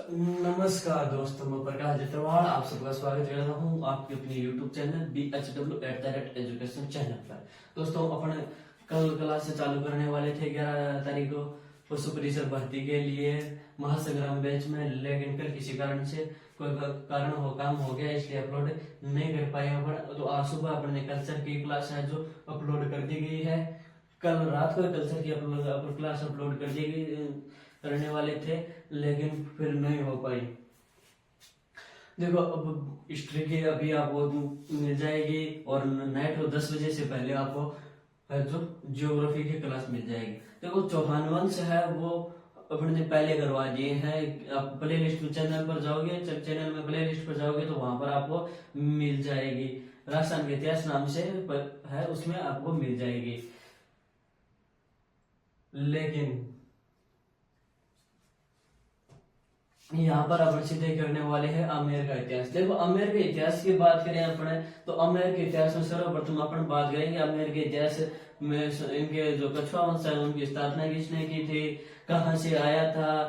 नमस्कार दोस्तों, मैं प्रकाश जत्रवाल आप सबका स्वागत करता हूँ आपके अपने YouTube चैनल BHW@एजुकेशन चैनल पर। दोस्तों, अपन कल क्लास से चालू करने वाले थे 11 तारीख को पशु परिसर भर्ती के लिए महासंग्राम बैच में, लेकिन कल किसी कारण से कोई कारण हो काम हो गया, इसलिए अपलोड नहीं कर पाए अपन। तो आज सुबह अपने कल्चर की क्लास है जो अपलोड कर दी गई है। कल रात को कल्चर की क्लास अपलोड कर दी गई करने वाले थे, लेकिन फिर नहीं हो पाई। देखो, अब हिस्ट्री की अभी आपको मिल जाएगी और नाइट को 10 बजे से पहले आपको जो ज्योग्राफी की क्लास मिल जाएगी। देखो, चौहान वंश है वो अपने ने पहले करवा दिए हैं। आप प्ले लिस्ट में चैनल पर जाओगे, चैनल में प्ले लिस्ट पर जाओगे तो वहां पर आपको मिल जाएगी। राजस्थान के इतिहास नाम से है, उसमें आपको मिल जाएगी। लेकिन यहाँ पर अपन सीधे करने वाले हैं आमेर का इतिहास। देखो, आमेर के इतिहास की बात करें अपने, तो आमेर के इतिहास में सर्वप्रथम अपन बात करेंगे आमेर के इतिहास में। इनके जो कछुआ वंश है उनकी स्थापना किसने की थी, कहाँ से आया था,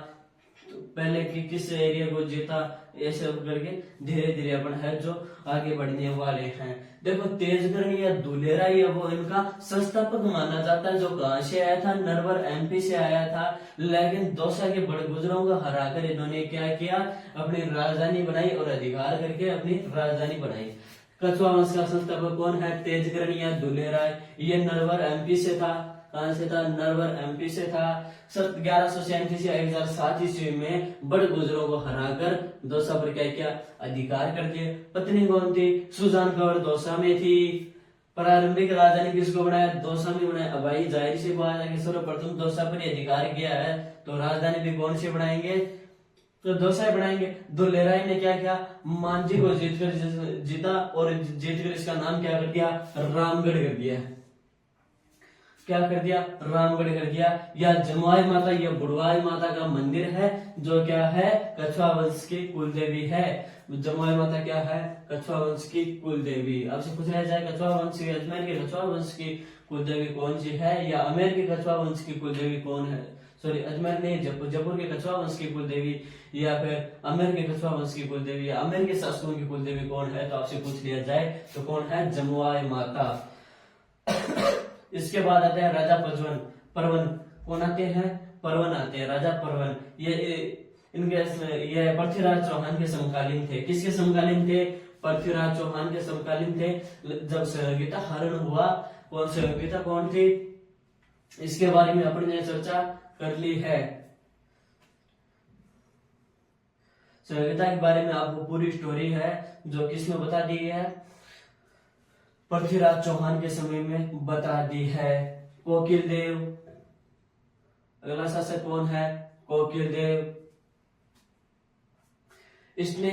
तो पहले किस एरिया को जीता, ऐसे करके धीरे धीरे अपन है जो आगे बढ़ने वाले हैं। देखो, तेजगढ़ या दुलेरा या वो इनका संस्थापक माना जाता है, जो कहां से आया था, नरवर MP से आया था। लेकिन दौसा के बड़े गुजरों को हराकर इन्होंने क्या किया, अपनी राजधानी बनाई और अधिकार करके अपनी राजधानी बनाई। कछुआ वंश का संस्थापक कौन है, तेजगढ़ या दुलेरा। ये नरवर MP से था। कहां से था, नरवर MP से था। 1137 या 1007 ईस्वी में बड़े गुजरों को हराकर दौसा पर क्या किया, अधिकार कर दिए। पत्नी कौन थी, सुजान कौर दौसा में थी। प्रारंभिक राजधानी किसको बनाया, दौसा में बनाया। अब भाई जाहिर सी बात है कि सर्वप्रथम दौसा पर ही अधिकार किया है, तो राजधानी भी कौन सी बनाएंगे, तो दौसा बनाएंगे। दुलेराय ने क्या किया, मांझी को जीता और जीतकर इसका नाम क्या कर दिया, रामगढ़ कर दिया। क्या कर दिया, रामगढ़ कर दिया। या जमुआई माता या बुढ़वाई माता का मंदिर है, जो क्या है, कछुआ वंश की कुलदेवी है। जमुआई माता क्या है, कछुआ वंश की कुलदेवी। आपसे पूछा जाए कछुआ वंश की, अजमेर के कछुआ वंश की कुलदेवी कौन सी है, या अमेर के कछुआ वंश की कुलदेवी कौन है, सॉरी अजमेर नहीं, जयपुर के कछुआ वंश की कुलदेवी, या फिर अमेर के कछुआ वंश की कुलदेवी, या अमेर के शासकों की कुलदेवी कौन है, तो आपसे पूछ लिया जाए तो कौन है, जमुआई माता। इसके बाद आते हैं राजा परवन। कौन आते हैं, परवन आते हैं, राजा परवन। ये पृथ्वीराज चौहान के समकालीन थे। किसके समकालीन थे, पृथ्वीराज चौहान के समकालीन थे। जब सहयोगिता हरण हुआ, कौन सहयोगिता कौन थी, इसके बारे में अपन ने चर्चा कर ली है। सहयोगिता के बारे में आपको पूरी स्टोरी है जो किसमें बता दी है, पृथ्वीराज चौहान के समय में बता दी है। कोकिल देव, अगला शासक कौन है, कोकिल देव। इसने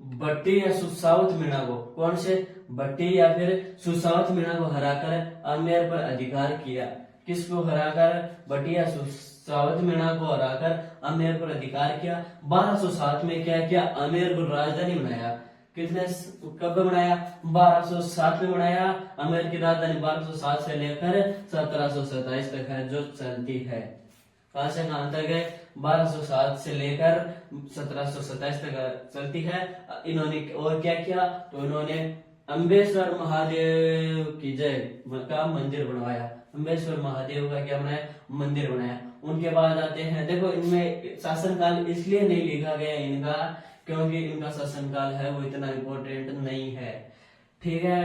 बट्टी या सुसावत मीणा को, कौन से, बट्टी या फिर सुसावत मीणा को हराकर आमेर पर अधिकार किया। किसको हराकर, बट्टी या सुसावत मीणा को हराकर आमेर पर अधिकार किया। 1207 में क्या किया, आमेर को राजधानी बनाया। कितने, कब बनाया, 1207 में बनाया। आमेर की राजधानी 1207 से लेकर 1727 तक है जो चलती है। कहां से कहां तक है, 1207 से लेकर 1727 तक चलती है। इन्होंने और क्या किया, तो इन्होंने अम्बेश्वर महादेव की जय का मंदिर बनवाया। अम्बेश्वर महादेव का क्या बनाया, मंदिर बनाया। उनके बाद आते हैं, देखो इनमें शासनकाल इसलिए नहीं लिखा गया इनका, क्योंकि इनका शासनकाल है वो इतना इम्पोर्टेंट नहीं है। ठीक है,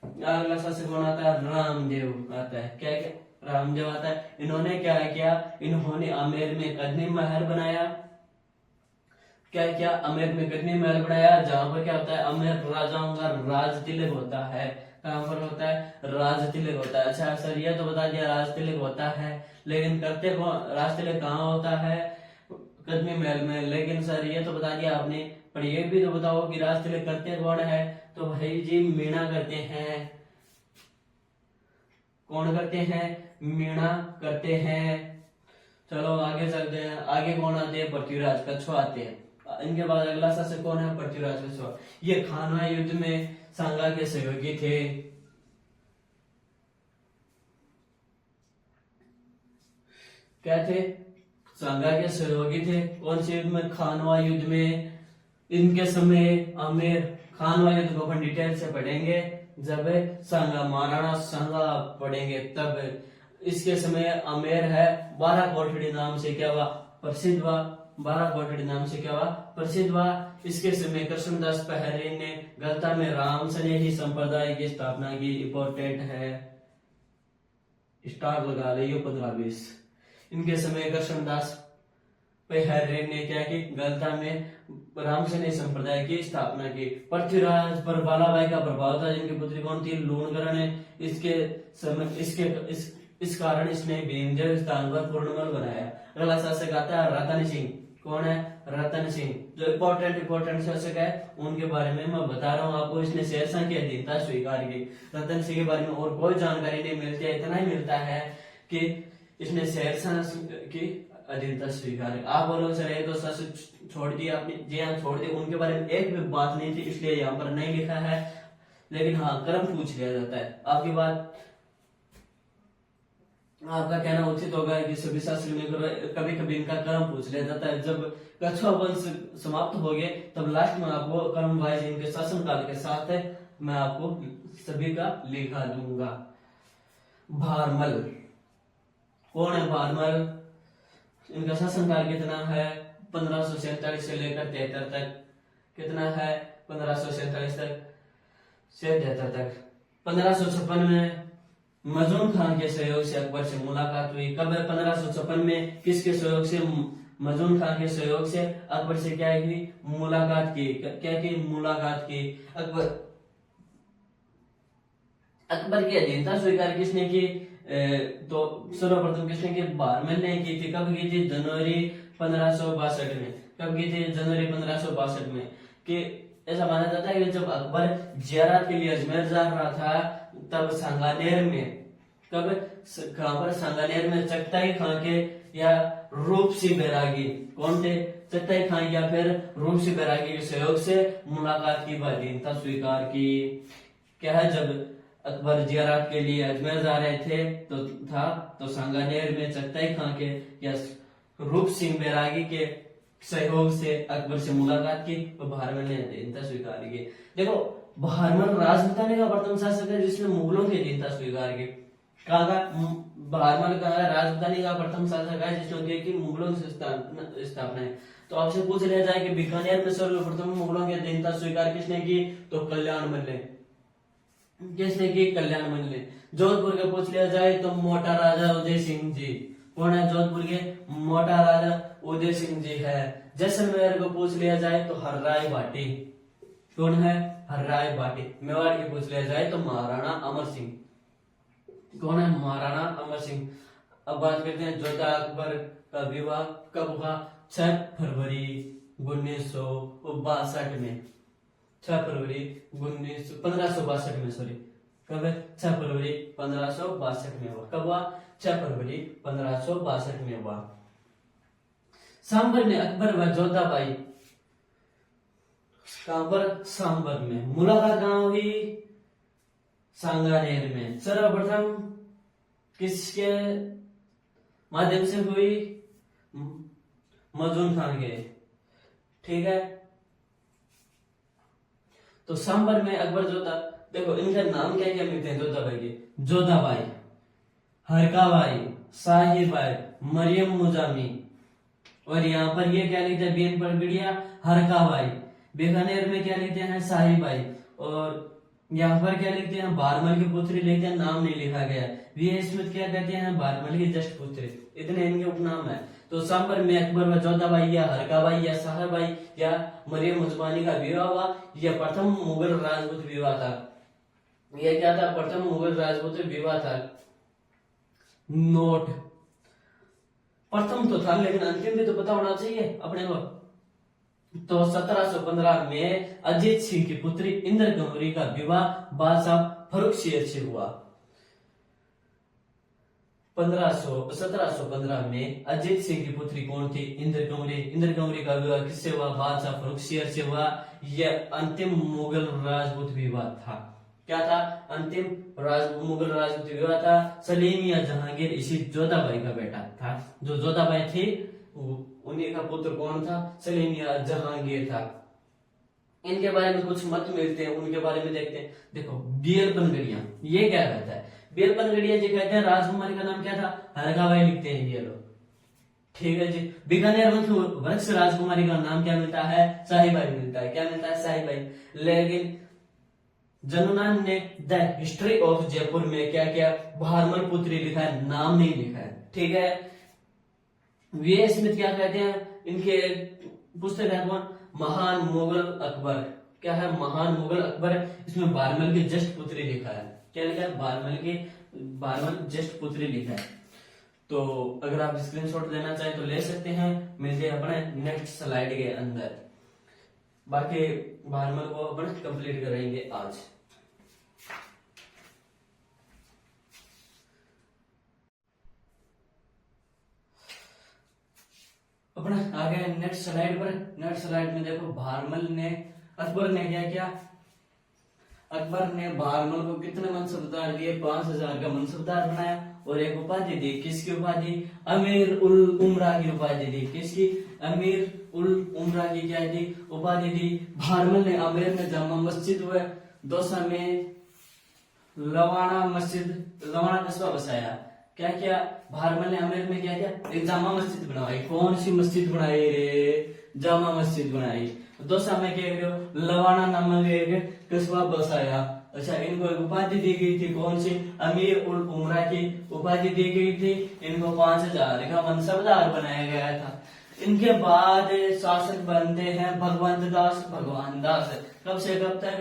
अगला शासक कौन आता है, रामदेव आता है। क्या क्या, रामदेव आता है। इन्होंने क्या किया, इन्होंने आमेर में कदनी महल बनाया। क्या किया, आमेर में कदनी महल बनाया, जहां पर क्या होता है, आमेर राजाओं का राज तिलक होता है। कहां पर होता है, राज तिलक होता है। अच्छा सर, ये तो बता दिया राज तिलक होता है, लेकिन करते कौन, राज तिलक कहाँ होता है, कदमी महल में। लेकिन सर ये तो बता दिया आपने, पर ये भी तो बताओ कि राज तिलक करते कौन है, तो भाई जी मीणा करते हैं। कौन करते हैं, मीणा करते हैं। चलो आगे चलते हैं, आगे कौन आते हैं, पृथ्वीराज कछुआ आते हैं। इनके बाद अगला शासक कौन है, पृथ्वीराज कछुआ। ये खानवा युद्ध में सांगा के सहयोगी थे। क्या थे, सांगा के सहयोगी थे। कौन से युद्ध में? खानवा युद्ध में। इनके समय आमेर, खानवा युद्ध को अपन डिटेल से पढ़ेंगे जब सांगा, महाराणा सांगा पढ़ेंगे तब। इसके समय आमेर है 12 कोठड़ी नाम से क्या हुआ? प्रसिद्ध हुआ। 12 कोठड़ी नाम से क्या हुआ? प्रसिद्ध हुआ। इसके समय कृष्णदास पहरे ने गलता में राम स्नेही संप्रदाय की स्थापना की। इंपॉर्टेंट है, स्टार लगा रही हो 15-20। इनके समय कृष्णदास पहरे ने क्या की? गलता में राम स्नेही संप्रदाय की स्थापना की। पृथ्वीराज पर बालाबाई का प्रभाव था, जिनकी पुत्री कौन थी? लूणकरण है। इसके समय इस कारण इसने भीमदेव स्थान पर पूर्णमल बनाया। अगला शासक आता है रतन सिंह। कौन है? रतन सिंह। जो इंपॉर्टेंट शासक है उनके बारे में मैं बता रहा हूँ आपको। इसने शेरशाह की अधीनता स्वीकार की। रतन सिंह के बारे में और कोई जानकारी नहीं मिलती है, इतना ही मिलता है कि इसने शेरशाह की अधीनता स्वीकार की। आप बोलो सर ये तो शासक छोड़ दिया आपने। जी हाँ, छोड़ दिया। उनके बारे में एक भी बात नहीं थी, इसलिए यहाँ पर नहीं लिखा है, लेकिन हाँ क्रम पूछ लिया जाता है। आपकी बात, आपका कहना उचित होगा कि सभी शास्त्र में कभी कभी इनका क्रम पूछ लिया जाता है। जब कछुआ वंश समाप्त हो गए तब लास्ट में आपको क्रम वाइज इनके शासनकाल के साथ मैं आपको सभी का लिखा दूंगा। भारमल। कौन है भारमल? इनका शासनकाल कितना है? 1547 से लेकर 73 तक। कितना है? 1547 तक से 73 तक। 1556 में मजनू खान के सहयोग से अकबर से मुलाकात हुई। कब? 1556 में। किसके सहयोग से? मजनू खान के सहयोग से अकबर से क्या हुई? मुलाकात की। क्या की? मुलाकात की। अकबर की अधीनता स्वीकार किसने की? तो सर्वप्रथम किसने की? भारमल ने की थी। कब की थी? जनवरी 1562 में। कब की थी? जनवरी 1562 में। कि ऐसा माना जाता है कि जब अकबर जियारत के लिए अजमेर जा रहा था तब सांगानेर में, कब? कहां पर? सांगानेर में चगताई खां के या रूप सिंह बैरागी, कौन थे? चगताई खां या फिर रूप सिंह बैरागी के सहयोग से मुलाकात की, अधीनता स्वीकार की। क्या है? जब अकबर जियारत के लिए अजमेर जा रहे थे तो सांगानेर में चगताई खां के या रूप सिंह बैरागी के सहयोग से अकबर से मुलाकात की और भारमल ने अधीनता स्वीकार की। देखो, भारमल राजपूतानी का प्रथम शासक है जिसने मुगलों की अधीनता स्वीकार की। कहा का? भारमल का राजपूतानी का प्रथम शासक है जिसने मुगलों से स्थापना है। तो आपसे पूछ लिया जाए कि बीकानेर में सर्वप्रथम मुगलों की अधीनता स्वीकार किसने की? तो कल्याणमल ने। किसने की? कल्याणमल ने। जोधपुर का पूछ लिया जाए तो मोटा राजा उदय सिंह जी। कौन है जोधपुर के? मोटा राजा उदय सिंह जी है। जैसलमेर को पूछ लिया जाए तो हर्राय भाटी। कौन है? हर्राय भाटी। मेवाड़ की पूछ लिया जाए तो महाराणा अमर सिंह। कौन है? महाराणा अमर सिंह। अब बात करते हैं जोधा अकबर का विवाह कब हुआ? 6 फरवरी 1962 में। 6 फरवरी 1562 में, सॉरी। कब? 6 फरवरी 1562 में हुआ। कब हुआ? 6 फरवरी 1562 में हुआ। सांबर में अकबर व जोधाबाई, कहां पर? सांबर में। मुलाकात कहां हुई? सांगानेर में। सर्वप्रथम किसके माध्यम से हुई? मजनू खान के। ठीक है। तो सांबर में अकबर जोधा, देखो इनका नाम क्या क्या मिलते हैं जोधाबाई के? जोधाबाई, हरकाबाई, साहिबाई, मरियम मुजामी। और यहाँ पर ये क्या लिखते हैं? बेन पर बिड़िया हरकाबाई। बीकानेर में क्या लिखते हैं? साहिबाई। और यहाँ पर क्या लिखते हैं? भारमल की पुत्री लिखते हैं, नाम नहीं लिखा गया। वी स्मिथ क्या कहते हैं? भारमल की जस्ट पुत्री। इतने इनके उपनाम है। तो सांबर में अकबर व जोधाबाई या हरकाबाई या साहिबाई या मरियम मुजमानी का विवाह हुआ। यह प्रथम मुगल राजपूत विवाह था। यह क्या था? प्रथम मुगल राजपूत विवाह था। नोट, प्रथम तो था लेकिन अंतिम भी तो पता होना चाहिए अपने को। तो 1715 में अजीत सिंह की पुत्री इंद्र कंवरी का विवाह बादशाह फरुख शेर से हुआ। 1715 में अजीत सिंह की पुत्री कौन थी? इंद्र कंवरी। इंद्र कंवरी का विवाह किससे हुआ? बादशाह फरुख शेर से हुआ। यह अंतिम मुगल राजपूत विवाह था। क्या था? अंतिम मुगल राजपूत विवाह था। सलीम या जहांगीर इसी जोधाबाई का बेटा था। जो जोधाबाई थी उन्हीं का पुत्र कौन था? सलीम या जहांगीर था। इनके बारे में कुछ मत मिलते हैं, उनके बारे में देखते हैं। देखो बीएल पनगड़िया, ये क्या कहता है? बीएल पनगड़िया जी कहते हैं राजकुमारी का नाम क्या था? हरगाबाई लिखते हैं ये लोग, ठीक है जी। बीकानेर वृक्ष राजकुमारी का नाम क्या मिलता है? शाहीबाई मिलता है। क्या मिलता है? शाहीबाई। लेकिन जननान ने द हिस्ट्री ऑफ जयपुर में क्या क्या? भारमल पुत्री लिखा है, नाम नहीं लिखा है, ठीक है। वी स्मिथ क्या कहते हैं? इनके पुस्तक है कौन? महान मुगल अकबर। क्या है? महान मुगल अकबर। इसमें भारमल की जस्ट पुत्री लिखा है। क्या लिखा है? भारमल जस्ट पुत्री लिखा है। तो अगर आप स्क्रीनशॉट लेना चाहें तो ले सकते हैं। मिलते हैं अपने नेक्स्ट स्लाइड के अंदर। बाकी भारमल को अपन कंप्लीट करेंगे आज। अपना आ गए नेक्स्ट स्लाइड पर। नेक्स्ट स्लाइड में देखो अकबर ने क्या किया? अकबर ने भारमल को कितने मनसबदार दिए? 5000 का मनसबदार बनाया और एक उपाधि दी। किसकी उपाधि? अमीर उल उमरा की उपाधि दी। किसकी? अमीर उल उमरा की क्या दी? उपाधि दी। भारमल ने आमेर में जामा मस्जिद व दौसा में लवाना कस्बा बसाया। क्या किया? भारमल ने आमेर में क्या किया? एक जामा मस्जिद बनवाई। कौन सी मस्जिद बनाई रे? जामा मस्जिद बनाई। दौसा में क्या करो? लवाना नामक एक कस्बा बसाया। अच्छा, इनको एक उपाधि दी गई थी। कौन सी? अमीर उल उमरा की उपाधि दी गई थी। इनको 5000 का मनसबदार बनाया गया था। इनके बाद शासक बनते हैं भगवंत दास। भगवान दास कब से कब तक?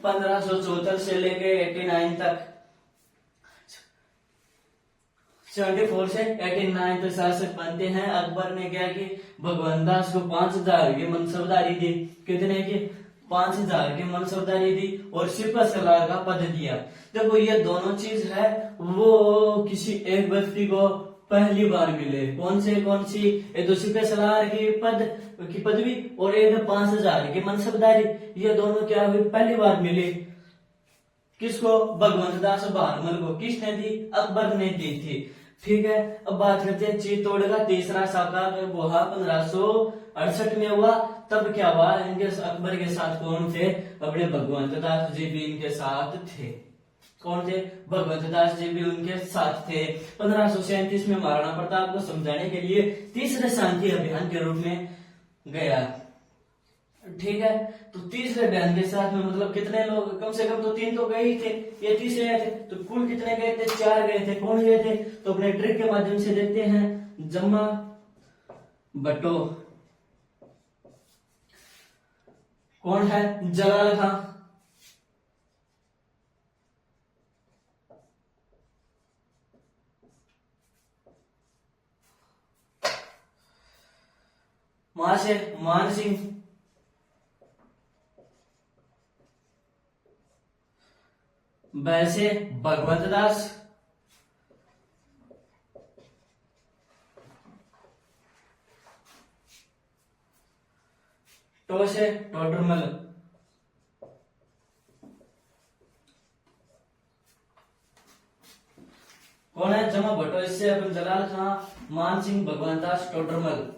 1574 से लेके 89 तक, 74 से 89 तक शासक बनते हैं। अकबर ने क्या की? भगवान दास को 5000 की मनसबदारी दी। कितने की? 5000 की मनसबदारी दी और सिपह सलार का पद दिया। देखो ये दोनों चीज है वो किसी एक व्यक्ति को पहली बार मिले। कौन सी? एक तो सिपह सलार की पदवी और एक 5000 की मनसबदारी। ये दोनों क्या हुई? पहली बार मिली। किसको? भगवंत दास भारमल को। किसने दी? अकबर ने दी थी, ठीक है। अब बात करते हैं चित्तौड़ का तीसरा साका वो 1568 में हुआ। तब क्या हुआ? इनके अकबर के साथ कौन थे? अपने भगवंत दास जी भी इनके साथ थे। कौन थे? भगवंत दास जी भी उनके साथ थे। 1537 में महाराणा प्रताप को समझाने के लिए तीसरे शांति अभियान के रूप में गया, ठीक है। तो तीसरे अभियान के साथ में मतलब कितने लोग? कम से कम तो 3 तो गए ही थे, ये तीसरे आए थे। तो कुल कितने गए थे? 4 गए थे। कौन गए थे? तो अपने ट्रिक के माध्यम से देखते हैं। जम्मा भट्टो, कौन है? जलाल खां, वहां से मान सिंह, वैसे भगवंत दास, टो से टोडरमल, कौन है? जमा भट्टो। इससे अपन जलाल खां, मान सिंह, भगवंत दास, टोडरमल।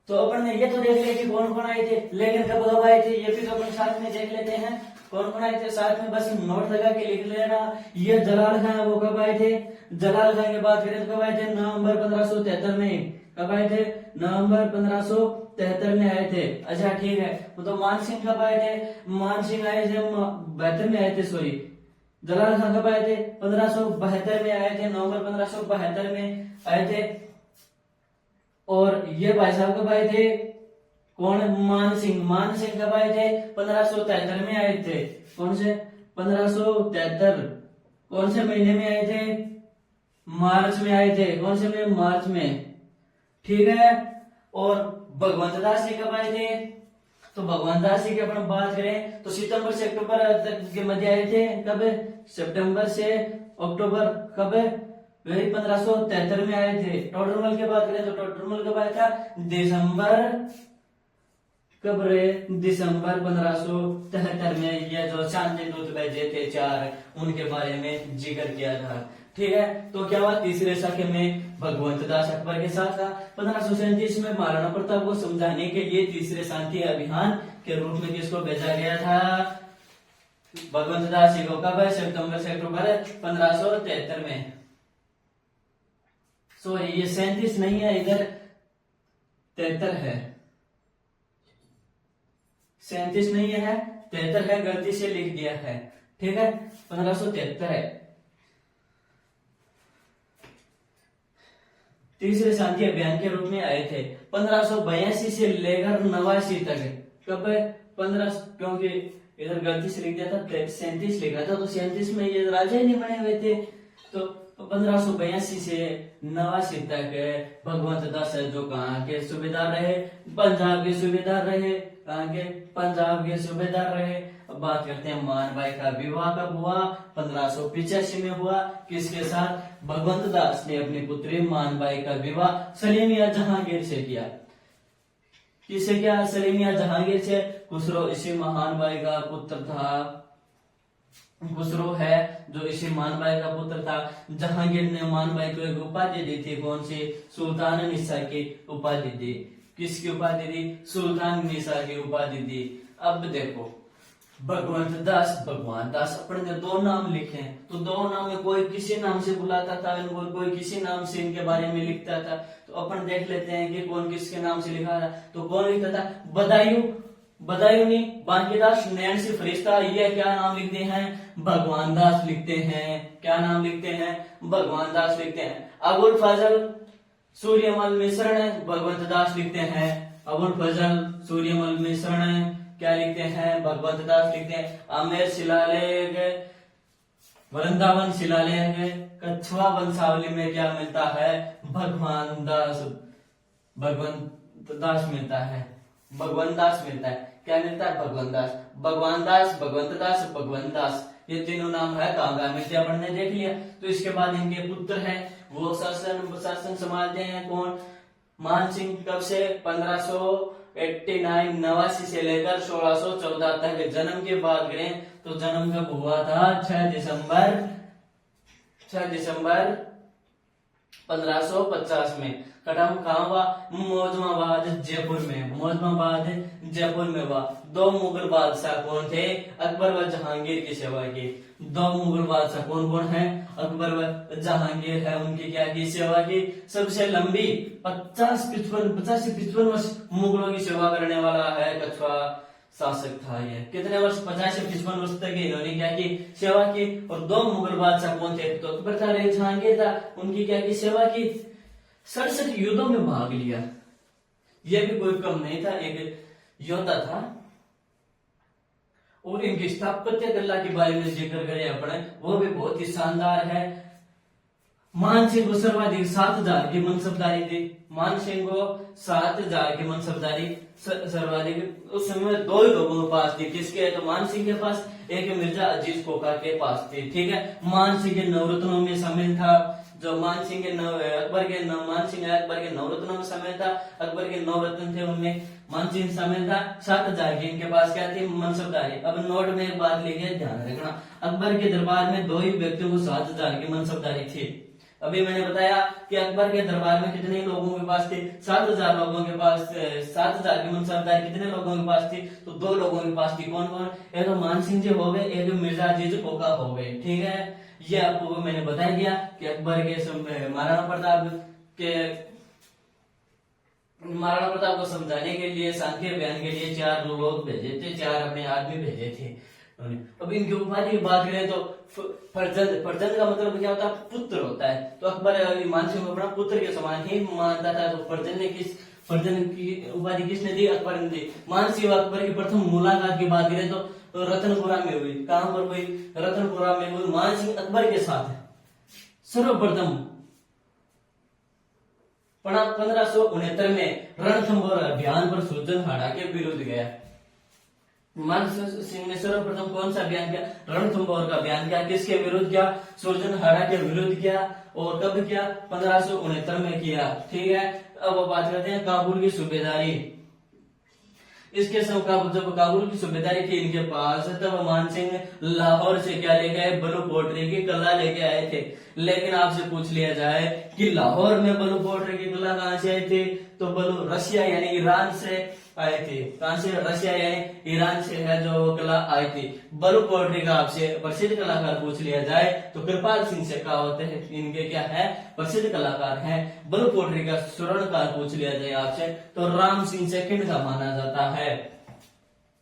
तो अपन ने ये तो देख लिया कि कौन कौन आए थे, लेकिन कब कब आए थे ये भी तो अपन साथ में देख लेते हैं। कौन कौन आए थे साथ में, बस नोट लगा के लिख लेना। ये जलाल खां है, वो कब आए थे? जलाल खां की बात करें तो कब आए थे? नवंबर 1573 में। कब आए थे? नवंबर 1573 में आए थे। अच्छा ठीक है। तो मान सिंह कब आए थे? मान सिंह आए थे 72 में आए थे, सॉरी। जलाल खां कब आए थे? 1572 में आए थे, नवंबर 1572 में आए थे। और ये भाई साहब कब आए थे? कौन? मान सिंह कब आए थे? 1573 में आए थे। कौन से? 1573। कौन से महीने में आए थे? मार्च में आए थे। कौन से में? मार्च में, ठीक है। और भगवंत दास जी कब आए थे? तो भगवंत दास जी की अपन बात करें तो सितंबर से अक्टूबर तक के मध्य आए थे। कब? सितंबर से अक्टूबर। कब? वही 1573 में आए थे। टोडरमल की बात करें तो टोडरमल कब आया था? दिसंबर कब रहे? दिसंबर 1573 में ये जो चांदनी दूत भेजे थे 4, उनके बारे में जिक्र किया था। ठीक है, तो क्या हुआ? तीसरे सखे में भगवंत दास अकबर के साथ था। 1537 में महाराणा प्रताप को समझाने के लिए तीसरे शांति अभियान के रूप में किसको भेजा गया था? भगवंत दास जी को। कब है? सितंबर से अक्टूबर 1573 में। सॉरी, ये 37 नहीं है, इधर 73 है। 37 नहीं है, 73 है, गलती से लिख दिया है। ठीक है, 1573 है। तीसरे शांति अभियान के रूप में आए थे 1582 से लेकर 89 तक। कब है? 15, क्योंकि इधर गलती से लिख दिया था, 37 लिखा था, तो 37 में ये राजा ही नहीं बने हुए थे। तो 1582 से 89 तक भगवंत दास जो कहाँ के सूबेदार रहे? पंजाब के सूबेदार रहे। कहाँ के? पंजाब के सूबेदार रहे। अब बात करते हैं मान भाई का विवाह कब हुआ? 1585 में हुआ। किसके साथ? भगवंत दास ने अपनी पुत्री मान बाई का विवाह सलीमिया जहांगीर से किया। किससे किया? सलीमिया जहांगीर से। खुसरो इसी महान बाई का पुत्र था। खुसरो है जो इसी मान बाई का पुत्र था। जहांगीर ने मान बाई को एक उपाधि दी थी। कौन सी? सुल्तान निसा की उपाधि दी। किसकी उपाधि दी? सुल्तान निसा की उपाधि दी। अब देखो, भगवंत दास, भगवान दास, अपने ने 2 नाम लिखे, तो 2 नाम में कोई किसी नाम से बुलाता था इनको, कोई किसी नाम से इनके बारे में लिखता था। तो अपन देख लेते हैं कि कौन किसके नाम से लिखा था। तो कौन लिखता था? बदायूं, बदायूं नहीं, बांकीदास, नैन्सी फरिश्ता, ये क्या नाम लिखते हैं? भगवान दास लिखते हैं। क्या नाम लिखते हैं? भगवान दास लिखते हैं। अबुल फजल सूर्यमल मिश्रण भगवंत दास लिखते हैं। अबुल फजल सूर्यमल मिश्रण क्या लिखते हैं? भगवंत दास लिखते हैं। आमेर शिलालेख, वृंदावन शिलालेख, कछुआ वंशावली में क्या मिलता है? भगवान दास, भगवंत दास मिलता है। भगवंत दास मिलता है। क्या मिलता है? भगवंत दास, भगवान दास, भगवंत दास, भगवंत दास, ये तीनों नाम है। कहाँ मिलते हैं अपन ने देख लिया। तो इसके बाद इनके पुत्र हैं, वो शासन संभालते हैं। कौन? मान सिंह। कब से? 1589 89 से लेकर 1614 तक। जन्म की बात करें तो जन्म कब हुआ था? 6 दिसंबर 1550 में। कदम कहाँ हुआ? मौजमाबाद जयपुर में। मौजमाबाद जयपुर में हुआ। 2 मुगल बादशाह कौन थे? अकबर व जहांगीर की सेवा की। 2 मुगल बादशाह कौन कौन है? अकबर व जहांगीर है। उनकी क्या की? सेवा की। सबसे लंबी 50 से 55 वर्ष मुगलों की सेवा करने वाला है कछुआ शासक था ये। कितने वर्ष? 50 से 55 वर्ष तक इन्होंने क्या की? सेवा की। और 2 मुगल बादशाह कौन थे? तो अकबर था, जहांगीर था। उनकी क्या की? सेवा की। 67 युद्धों में भाग लिया। यह भी कोई कम नहीं था, एक योद्धा था। और इनकी स्थापत्य कला के बारे में जिक्र करें अपने, वो भी बहुत ही शानदार है। मान सिंह को सर्वाधिक 7000 की मनसबदारी थी। मान सिंह को 7000 की मनसबदारी सर्वाधिक उस समय 2 ही लोगों के पास थी। किसके? तो मान सिंह के पास, एक मिर्जा अजीज कोका के पास थी। ठीक है, मान सिंह के नवरत्नों में शामिल था। जो मान सिंह के अकबर के नवरत्नों में शामिल था। अकबर के 9 रत्न थे, उनमें मान सिंह शामिल था। 7000 की इनके पास क्या थी? मनसबदारी। अब नोट में एक बात लिखिए, ध्यान रखना। अकबर के दरबार में 2 ही व्यक्तियों को 7000 की मनसबदारी थी। अभी मैंने बताया कि अकबर के दरबार में कितने लोगों के पास थे? 7000 लोगों के पास। 7000 की मनसबदारी कितने लोगों के पास थी? तो 2 लोगों के पास थी। कौन कौन? एक तो मान सिंह जी हो गए, एक मिर्जा अजीज कोका हो गए। ठीक है, ये आपको मैंने बता दिया कि अकबर के महाराणा प्रताप को समझाने के लिए, शांति अभियान के लिए 4 लोग भेजे थे, 4 अपने आदमी भेजे थे। अब इनकी उपाधि की बात करें तो फर्जंद, फर्जंद का मतलब क्या होता है? पुत्र होता है। तो अकबर मान सिंह को अपना पुत्र के समान ही मानता था। तो फर्जंद की उपाधि किसने दी? अकबर ने दी। मान सिंह अकबर की प्रथम मुलाकात की बात करें तो रतनपुरा में हुई। कहां पर हुई? रतनपुरा में हुई। मान सिंह अकबर के साथ सर्वप्रथम 1569 में रणथंभौर अभियान पर सूरजनहाड़ा के विरुद्ध गया। मान सिंह ने सर्वप्रथम कौन सा अभियान किया? रणथंभौर का अभियान किया। किसके विरुद्ध किया? सूरजनहाड़ा के विरुद्ध किया। और कब किया? 1569 में किया। ठीक है, अब बात करते हैं काबुल की सूबेदारी। इसके सब का जब काबुल की सूबेदारी थी इनके पास, तब मान सिंह लाहौर से क्या लेके आए, ब्लू पोट्री की कला लेके आए थे। लेकिन आपसे पूछ लिया जाए कि लाहौर में ब्लू पोट्री की कला कहाँ से आई थी, तो ब्लू रशिया यानी ईरान से आई थी। कहां से, रशिया यानी ईरान से है जो कला आई थी। ब्लू पोट्री का आपसे प्रसिद्ध कलाकार पूछ लिया जाए तो कृपाल सिंह से कहा होते हैं, इनके क्या है, प्रसिद्ध कलाकार हैं। ब्लू पोट्री का स्वर्णकार पूछ लिया जाए आपसे तो राम सिंह सेकंड का माना जाता है।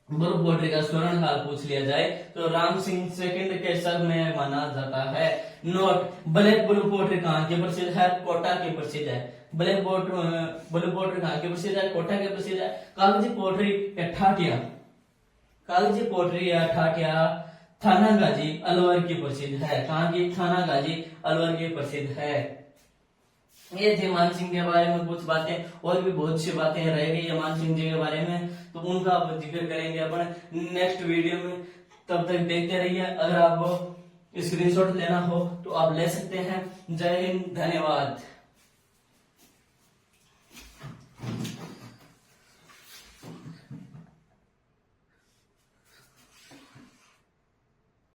ब्लू पोट्री का स्वर्णकाल पूछ लिया जाए तो राम सिंह सेकंड के सर में माना जाता है। नोट, ब्लैक ब्लू पोट्री कहाँ की प्रसिद्ध है, कोटा की प्रसिद्ध है। ब्लू पोट्री कहाँ की प्रसिद्ध है, कोटा की प्रसिद्ध है। कागजी पोट्री या ठाटिया, कागजी पोट्री या ठाटिया थानागाजी अलवर की प्रसिद्ध है। कहाँ की, थानागाजी अलवर की प्रसिद्ध है। ये थे मानसिंह के बारे में कुछ बातें, और भी बहुत सी बातें रह गई है मानसिंह जी के बारे में, तो उनका आप जिक्र करेंगे अपन नेक्स्ट वीडियो में। तब तक देखते रहिए। अगर आपको स्क्रीनशॉट लेना हो तो आप ले सकते हैं। जय हिंद, धन्यवाद।